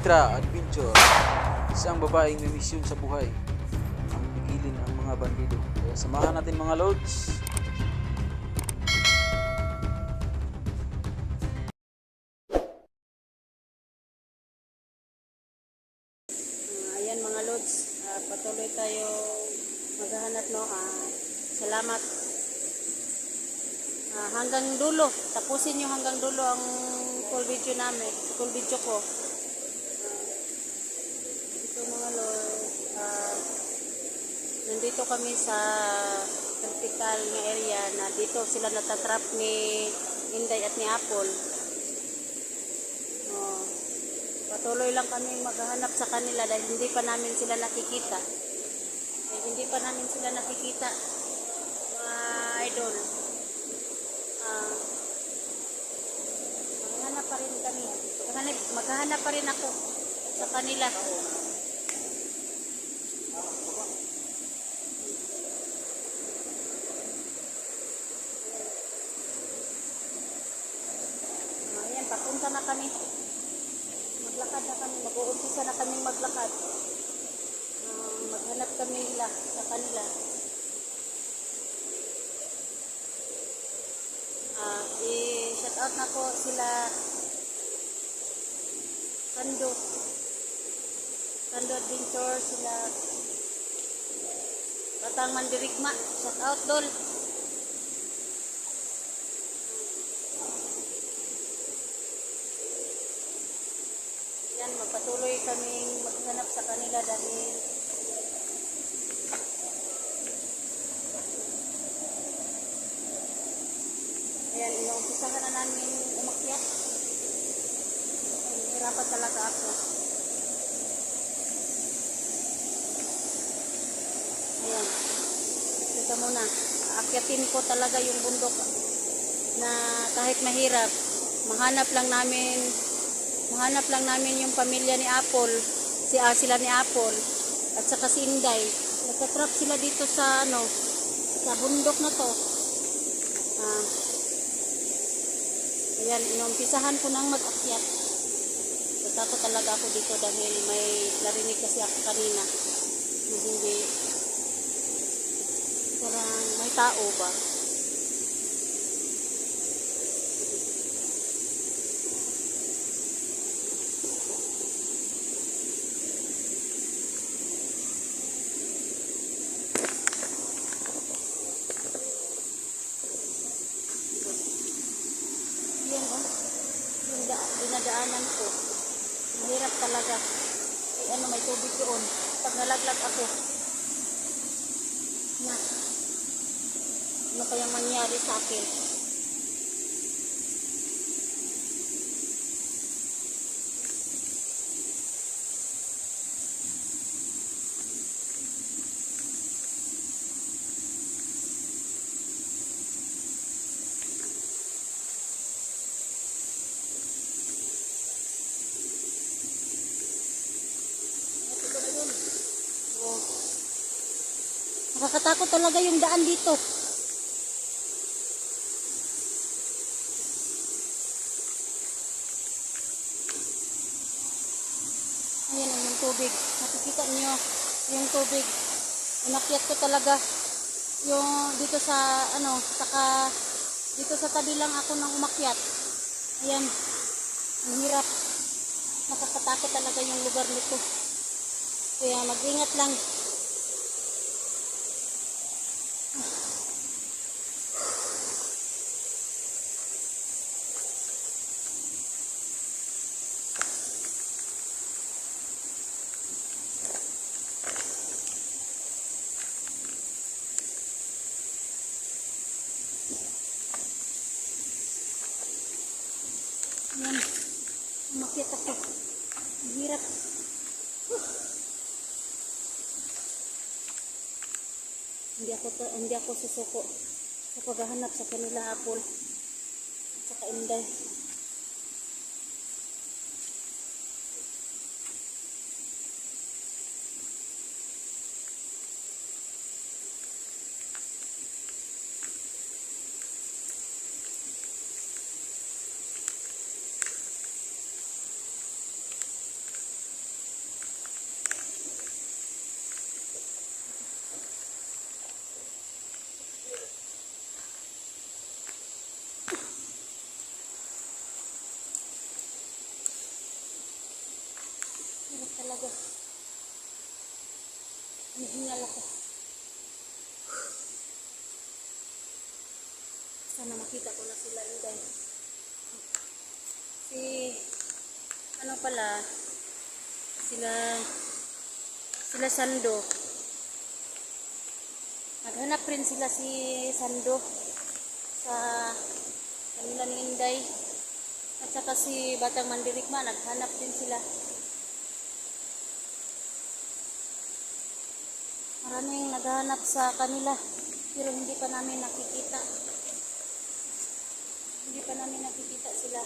extra adventure. Isang babaeng may misyon sa buhay ang pigilin ang mga bandido. Kaya samahan natin mga lods. Ayan mga lods, patuloy tayo maghahanap no. Salamat. Hanggang dulo, tapusin nyo hanggang dulo ang full video namin, full video ko. Ito mga lods, nandito kami sa vertical na area na dito sila natatrap ni Inday at ni Apple. Patuloy lang kami maghahanap sa kanila dahil hindi pa namin sila nakikita. Mga idol. Maghahanap pa rin kami. Maghahanap pa rin ako sa kanila. Ayan, papunta na kami. Maglakad na kami, mag-uumpisa na kaming maglakad. Maghanap kami nila sa kanila. I-shout out na ko sila Kando Adventure, sila Batang Mandirigma. Shout out dol. Yan, magpatuloy kaming maghanap sa kanila dahil ayan, inuumpisahan na namin umakyat. Hirapan talaga ako. Ayan, ito muna, aakyatin ko talaga yung bundok na kahit mahirap, mahanap lang namin yung pamilya ni Apple, sila ni Apple at saka si Inday. Nagtatrap sila dito sa sa bundok na to. Ayan, inumpisahan ko nang mag-akyat. Natakot talaga ako dito dahil may narinig kasi ako kanina na hindi parang may tao ba. Yung dinadaanan ko, mahirap talaga. May tubig doon. Pag nalaglag ako, ano kayang mangyari sa akin? Nakakatakot talaga yung daan dito. Ayan yung tubig. Nakikita niyo yung tubig. Inakyat ko talaga yung dito sa saka dito sa tabi lang ako nang umakyat. Ayan. Ang hirap. Nakakatakot talaga yung lugar nito. Kaya mag-ingat lang. Ayan, umakyat ako. Ang hirap. Hindi ako susuko sa paghahanap sa kanila Apple at saka Inday. Hirap talaga. Hinihingal ako. Sana makita ko na sila, Inday. Si, ano pala, sila Sando. Naghanap rin sila si Sando sa kanila ni Inday. At saka si Batang Mandirigma, naghanap din sila. Maraming naghahanap sa kanila, pero hindi pa namin nakikita. Hindi pa namin nakikita sila.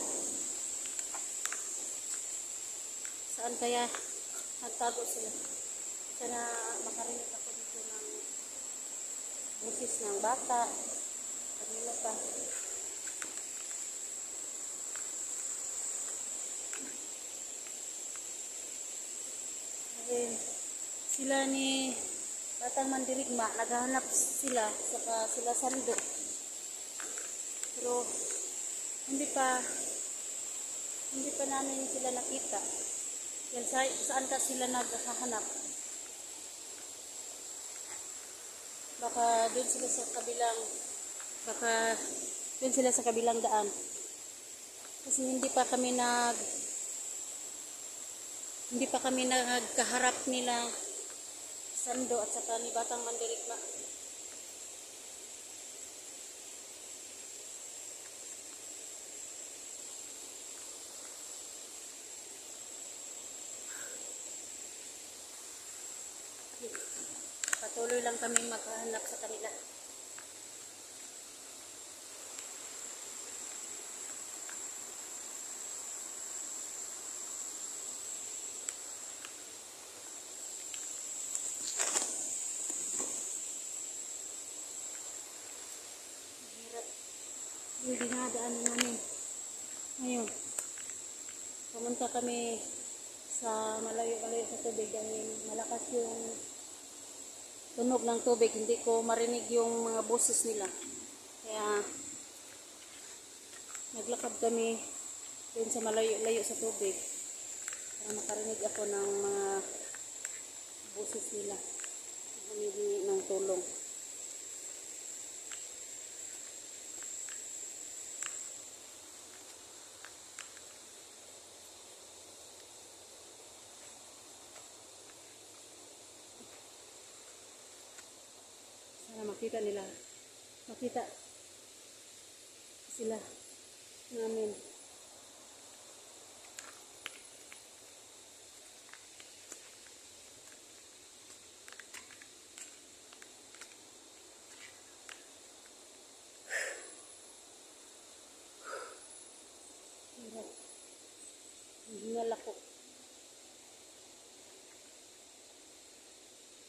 Saan kaya nagtago sila? Sana makarinig ako dito ng boses ng bata. Kanila pa. Sila ni Batang Mandirigma, naghahanap sila, saka sila Sando. Pero hindi pa namin sila nakita. Yan, saan ka sila naghahanap? Baka doon sila sa kabilang daan. Kasi hindi pa kami nagkaharap nila Sando at saka ni Batang Mandirigma. Patuloy lang kami maghahanap sa kanila. Yung dinadaanan namin ngayon, pumunta kami sa malayo-malayo sa tubig dahil malakas yung tunog ng tubig, hindi ko marinig yung mga boses nila, kaya naglakad kami dun sa malayo-layo sa tubig para makarinig ako ng mga boses nila, humingi ng tulong. Makita sila namin. Hingal ako.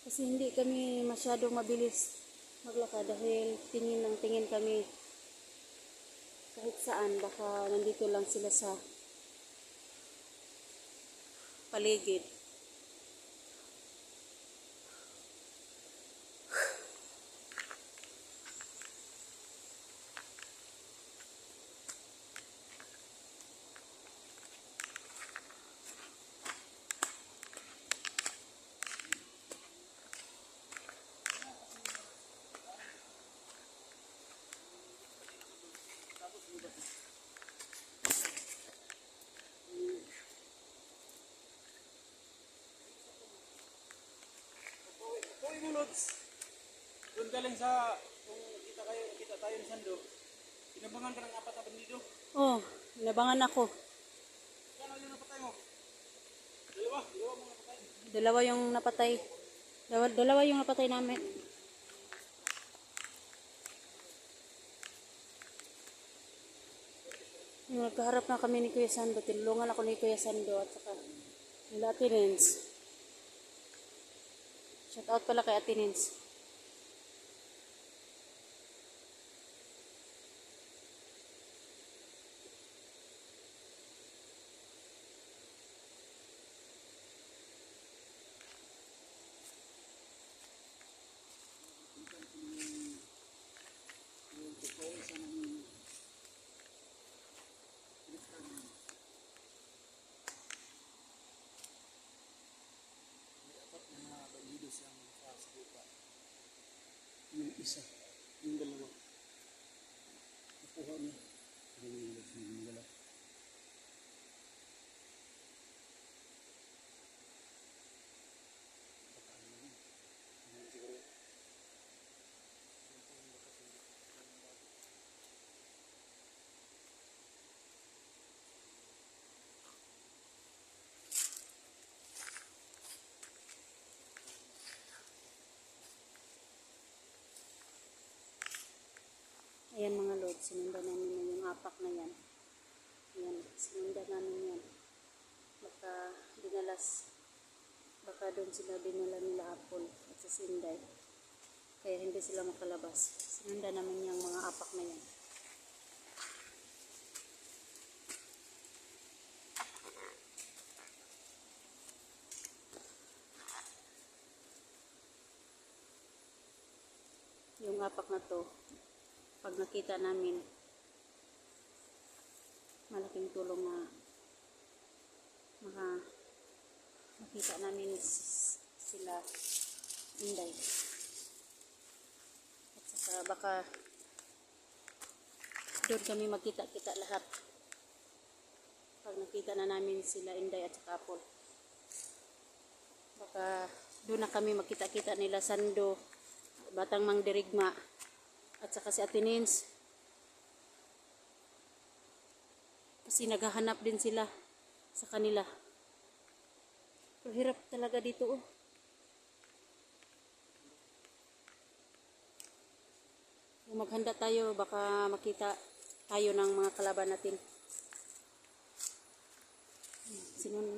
Kasi hindi kami masyadong mabilis maglakad dahil tingin kami kahit saan, baka nandito lang sila sa paligid. Uy mo, Lods. Doon galing sa, kung kita tayo ni Sando, inabangan ka ng 4 na bandido. Oh, inabangan ako. Kano yung napatay mo? Dalawa mong napatay. Dalawa yung napatay. Dalawa yung napatay namin. Nagkaharap na kami ni Kuya Sando. Tinulungan ako ni Kuya Sando at saka nila Ate Nins. Shout out pala kay Ate Nins. Yung isa, yung dalawa. Nakuha niya. Yung dalawa. Ayan mga lord, sinundan namin na yung apak na yan. Ayan, sinundan namin yan. Baka doon sila dinala nila Apple at sa Sinday. Kaya hindi sila makalabas. Sinundan namin yung mga apak na yan. Yung apak na to, pag nakita namin, malaking tulong na makita namin sila Inday. At saka baka doon kami magkita-kita lahat. Pag nakita na namin sila Inday at saka Apple. Baka doon na kami magkita-kita nila Sando, Batang Mangdirigma, at saka si Atinins. Kasi naghahanap din sila sa kanila. Pero hirap talaga dito oh. Kung maghanda tayo, baka makita tayo ng mga kalaban natin.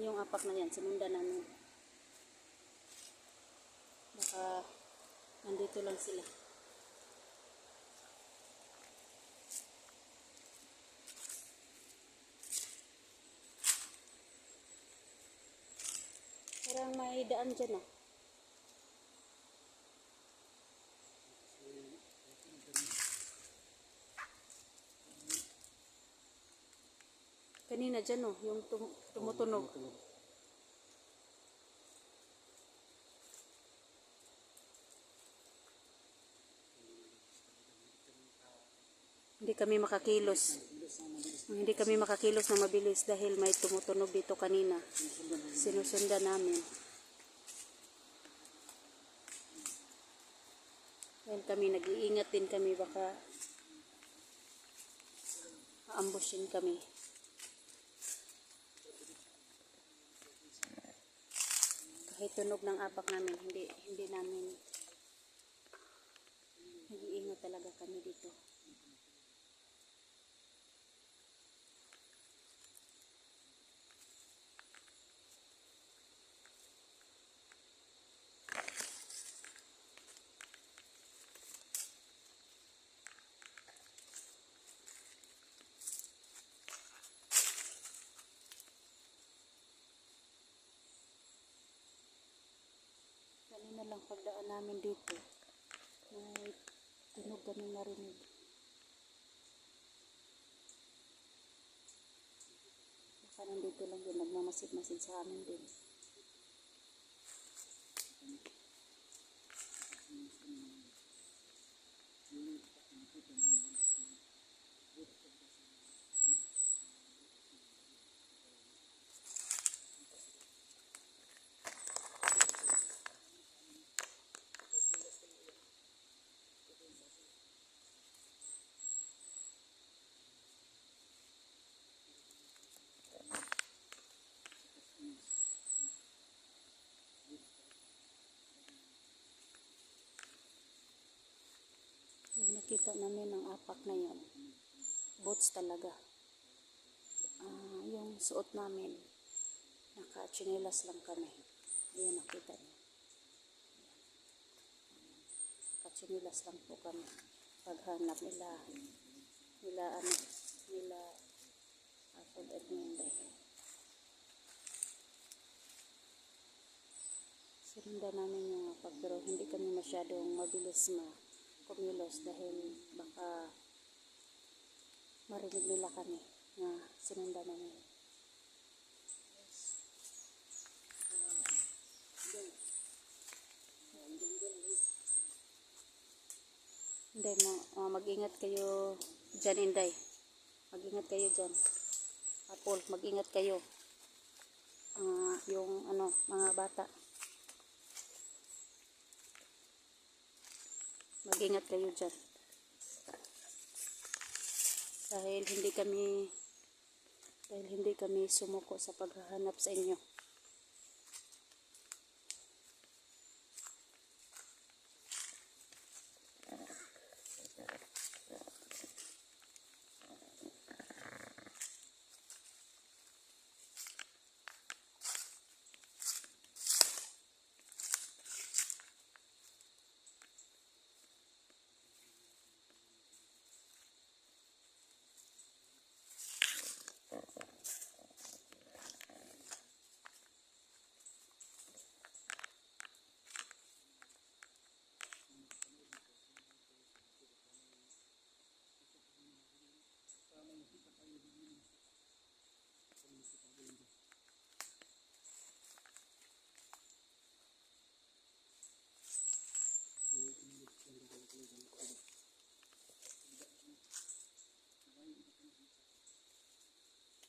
Yung apak na yan, sinundan namin. Baka nandito lang sila. Parang may daan dyan ah. Kanina dyan oh, yung tumutunog. Hindi kami makakilos na mabilis dahil may tumutunog dito kanina. Sinusundan namin. Well, kami nag-iingat din kami, baka aambushin kami. Kahit tunog ng apak namin, hindi namin nag-iingat talaga kami dito. Kanina lang pagdaan namin dito, may tunog kami narinig. Baka nandito lang yun, nagmamasid-masid sa amin din. Yung nakita namin ng apak na yan, boots talaga. Yung suot namin, naka-chinelas lang kami. Ayan, nakita niyo. Naka-chinelas lang po kami. Paghanap nila Apple at Inday. Sinundan namin yung apak, pero hindi kami masyadong mabilis kumilos dahil baka marinig nila kami na sinundan namin. Hindi mo, mag-ingat kayo dyan, Inday. Mag-ingat kayo dyan. Apple, mag-ingat kayo. Yung mga bata. Mag-ingat kayo dyan. Dahil hindi kami sumuko sa paghahanap sa inyo.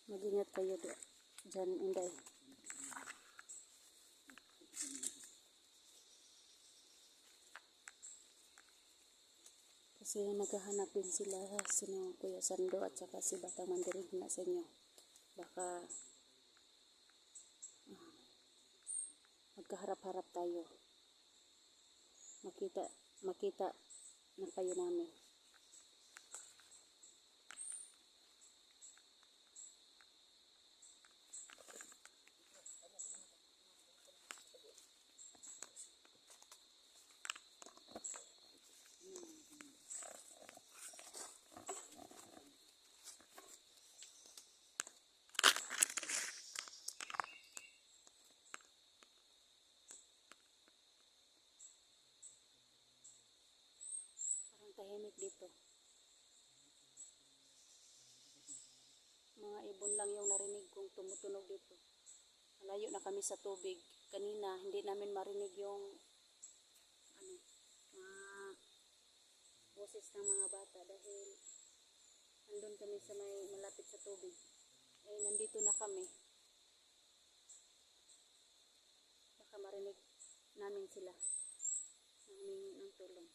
Mag-ingat kayo dyan, Inday. Kasi naghahanap din sila sino Kuya Sando at saka si Batang Mandirigma sa inyo. Baka magkaharap-harap tayo. Makita na kayo namin. Parang tahimik dito. Mga ibon lang yung narinig kong tumutunog dito. Malayo na kami sa tubig. Kanina hindi namin marinig yung mga boses ng mga bata dahil nandun kami sa may malapit sa tubig. Nandito na kami. Baka marinig namin sila. Humingi ng tulong.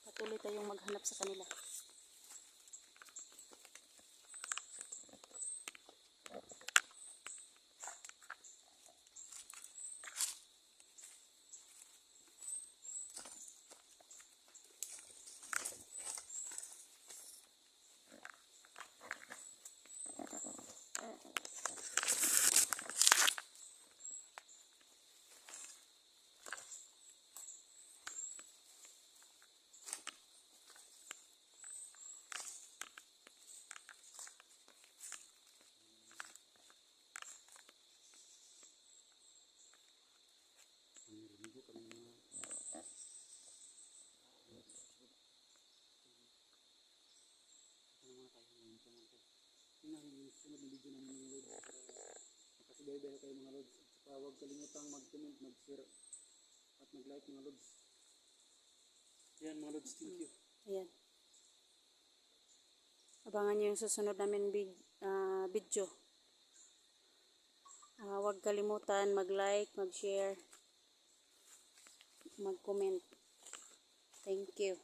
Patuloy tayong maghanap sa kanila. Sunod na video namin mga lods. Makasubaybay kayo mga lods. At saka huwag kalimutang mag-comment, mag-share at mag-like mga lods. Yan mga lods, thank you. Ayan. Abangan nyo yung susunod namin video. Huwag kalimutan mag-like, mag-share, mag-comment. Thank you.